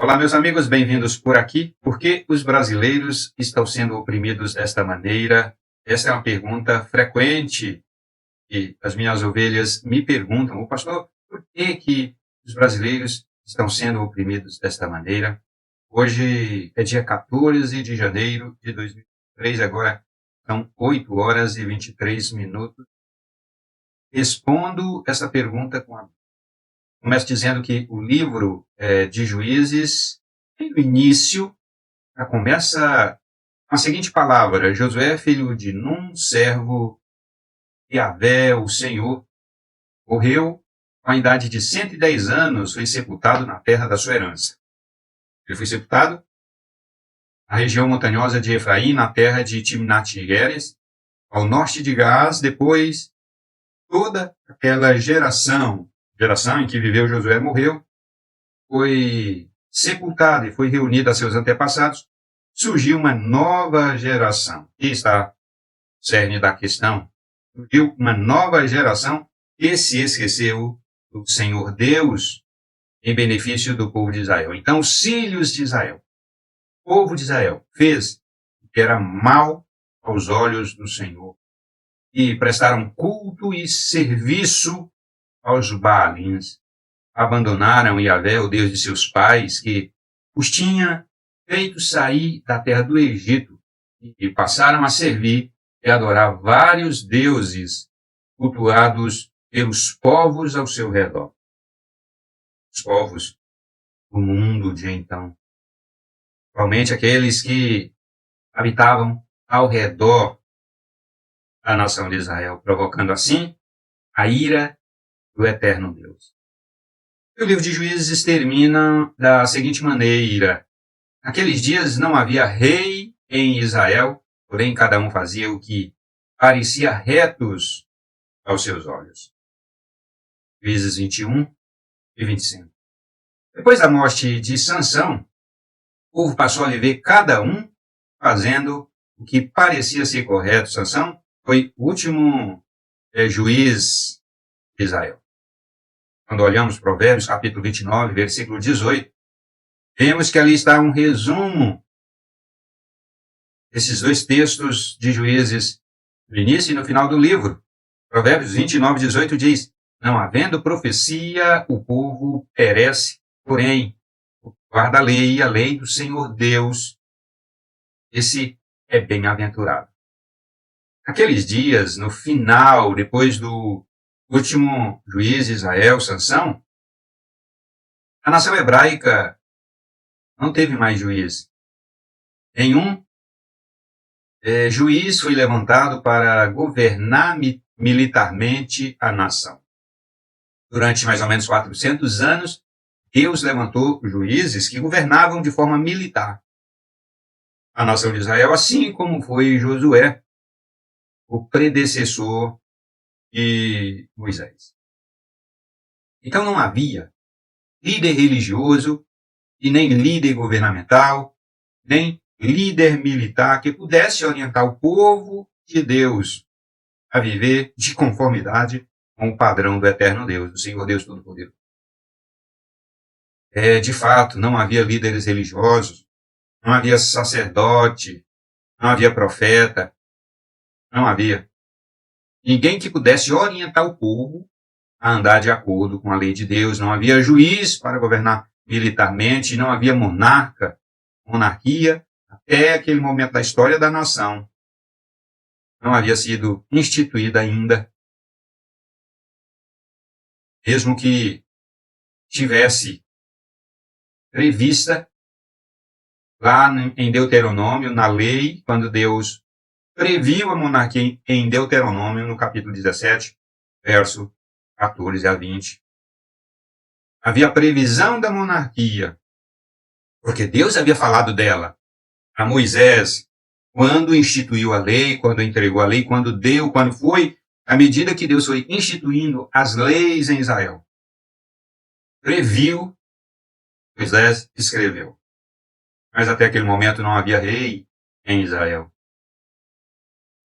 Olá, meus amigos, bem-vindos por aqui. Por que os brasileiros estão sendo oprimidos desta maneira? Essa é uma pergunta frequente que as minhas ovelhas me perguntam. O pastor, por que os brasileiros estão sendo oprimidos desta maneira? Hoje é dia 14 de janeiro de 2023, agora são 8 horas e 23 minutos. Respondo essa pergunta começo dizendo que o livro de Juízes, no início, já começa com a seguinte palavra: Josué, filho de Num, servo de Yahvé, o Senhor, morreu com a idade de 110 anos, foi sepultado na terra da sua herança. Ele foi sepultado na região montanhosa de Efraim, na terra de Timnat-Heres, ao norte de Gaás. Depois, toda aquela geração em que viveu Josué morreu, foi sepultado e foi reunido a seus antepassados. Surgiu uma nova geração. Aqui está o cerne da questão. Surgiu uma nova geração que se esqueceu do Senhor Deus em benefício do povo de Israel. Então, os filhos de Israel, o povo de Israel, fez o que era mal aos olhos do Senhor e prestaram culto e serviço aos Baalins. Abandonaram Yahvé, o Deus de seus pais, que os tinha feito sair da terra do Egito, e passaram a servir e adorar vários deuses cultuados pelos povos ao seu redor. Os povos do mundo de então. Principalmente aqueles que habitavam ao redor da nação de Israel, provocando assim a ira do eterno Deus. E o livro de Juízes termina da seguinte maneira: naqueles dias não havia rei em Israel, porém cada um fazia o que parecia retos aos seus olhos. Juízes 21 e 25. Depois da morte de Sansão, o povo passou a viver cada um fazendo o que parecia ser correto. Sansão foi o último juiz de Israel. Quando olhamos Provérbios, capítulo 29, versículo 18, vemos que ali está um resumo desses dois textos de Juízes, no início e no final do livro. Provérbios 29, 18 diz: não havendo profecia, o povo perece, porém, guarda a lei do Senhor Deus, esse é bem-aventurado. Naqueles dias, no final, depois do último juiz de Israel, Sansão, a nação hebraica não teve mais juiz. Nenhum juiz foi levantado para governar militarmente a nação. Durante mais ou menos 400 anos, Deus levantou juízes que governavam de forma militar a nação de Israel, assim como foi Josué, o predecessor de Moisés. Então não havia líder religioso e nem líder governamental, nem líder militar que pudesse orientar o povo de Deus a viver de conformidade com o padrão do eterno Deus, do Senhor Deus Todo-Poderoso. De fato, não havia líderes religiosos, não havia sacerdote, não havia profeta, não havia ninguém que pudesse orientar o povo a andar de acordo com a lei de Deus. Não havia juiz para governar militarmente, não havia monarquia, até aquele momento da história da nação. Não havia sido instituída ainda. Mesmo que tivesse prevista lá em Deuteronômio, na lei, quando Deus previu a monarquia em Deuteronômio, no capítulo 17, verso 14 a 20. Havia previsão da monarquia, porque Deus havia falado dela a Moisés, quando instituiu a lei, quando entregou a lei, quando foi, à medida que Deus foi instituindo as leis em Israel. Previu, Moisés escreveu. Mas até aquele momento não havia rei em Israel.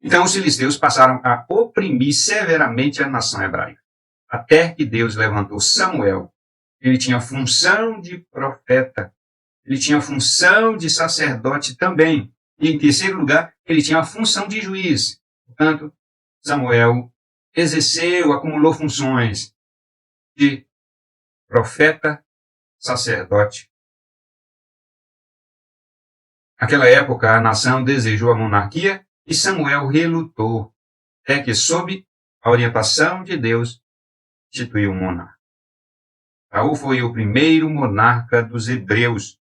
Então os filisteus passaram a oprimir severamente a nação hebraica, até que Deus levantou Samuel. Ele tinha função de profeta ele tinha a função de sacerdote também. E, em terceiro lugar, ele tinha a função de juiz. Portanto, Samuel exerceu, acumulou funções de profeta, sacerdote. Naquela época, a nação desejou a monarquia e Samuel relutou, até que, sob a orientação de Deus, instituiu um monarca. Saul foi o primeiro monarca dos hebreus.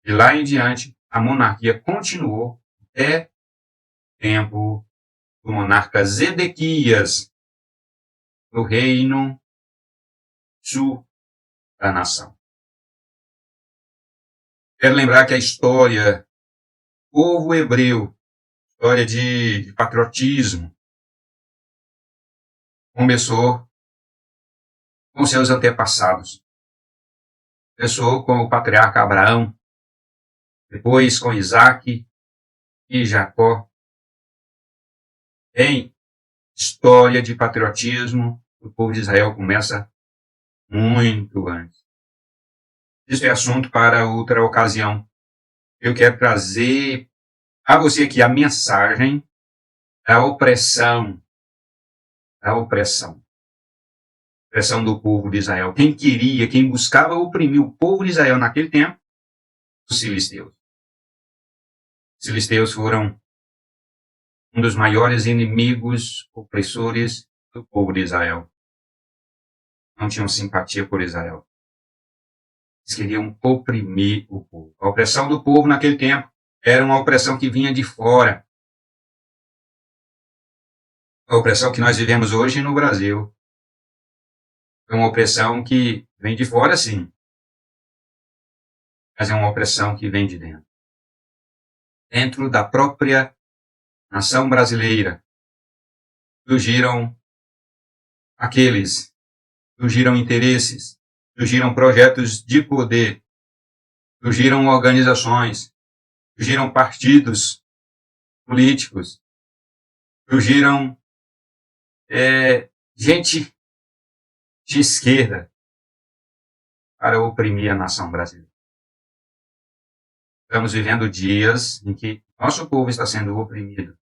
De lá em diante, a monarquia continuou até o tempo do monarca Zedequias, no reino sul da nação. Quero lembrar que a história do povo hebreu, história de patriotismo, começou com seus antepassados. Começou com o patriarca Abraão, depois com Isaac e Jacó. Em história de patriotismo, o povo de Israel começa muito antes. Isso é assunto para outra ocasião. Eu quero trazer a você aqui a mensagem da opressão do povo de Israel. Quem queria, quem buscava oprimir o povo de Israel naquele tempo, os filisteus. Os filisteus foram um dos maiores inimigos opressores do povo de Israel. Não tinham simpatia por Israel. Eles queriam oprimir o povo. A opressão do povo naquele tempo era uma opressão que vinha de fora. A opressão que nós vivemos hoje no Brasil é uma opressão que vem de fora, sim. Mas é uma opressão que vem de dentro. Dentro da própria nação brasileira, surgiram surgiram interesses, surgiram projetos de poder, surgiram organizações, surgiram partidos políticos, surgiram gente de esquerda para oprimir a nação brasileira. Estamos vivendo dias em que nosso povo está sendo oprimido.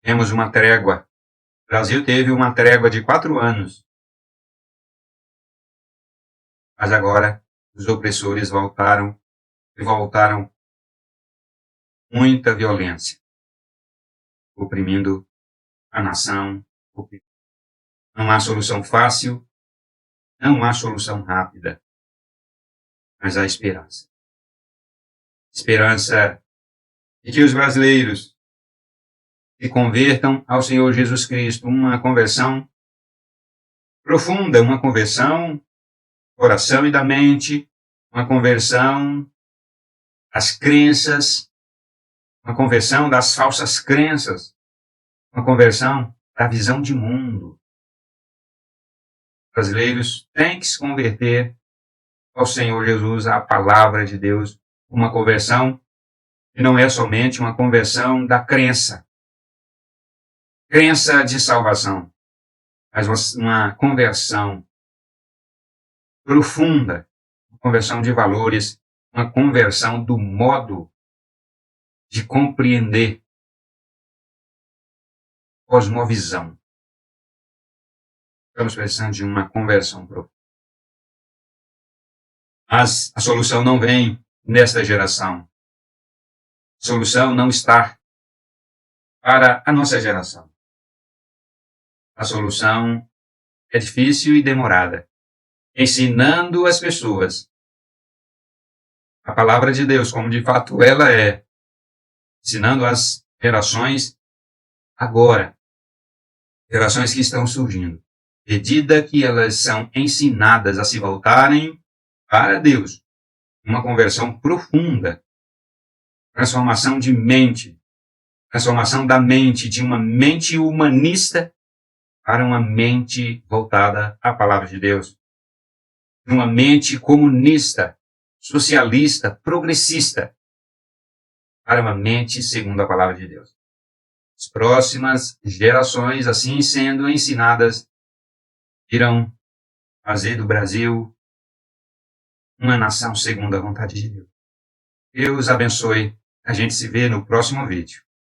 Temos uma trégua. O Brasil teve uma trégua de 4 anos. Mas agora os opressores voltaram muita violência, oprimindo a nação. Não há solução fácil, não há solução rápida, mas há esperança. Esperança de que os brasileiros se convertam ao Senhor Jesus Cristo, uma conversão profunda, uma conversão do coração e da mente, uma conversão das crenças, uma conversão das falsas crenças, uma conversão da visão de mundo. Os brasileiros têm que se converter ao Senhor Jesus, à palavra de Deus, uma conversão que não é somente uma conversão da crença de salvação, mas uma conversão profunda, uma conversão de valores, uma conversão do modo de compreender cosmovisão. Estamos precisando de uma conversão profunda. Mas a solução não vem nesta geração. A solução não está para a nossa geração. A solução é difícil e demorada. Ensinando as pessoas a palavra de Deus, como de fato ela é. Ensinando as gerações agora. Gerações que estão surgindo. À medida que elas são ensinadas a se voltarem para Deus. Uma conversão profunda. Transformação de mente. Transformação da mente, de uma mente humanista para uma mente voltada à palavra de Deus. De uma mente comunista, socialista, progressista, para uma mente segundo a palavra de Deus. As próximas gerações, assim sendo ensinadas, irão fazer do Brasil uma nação segundo a vontade de Deus. Deus abençoe. A gente se vê no próximo vídeo.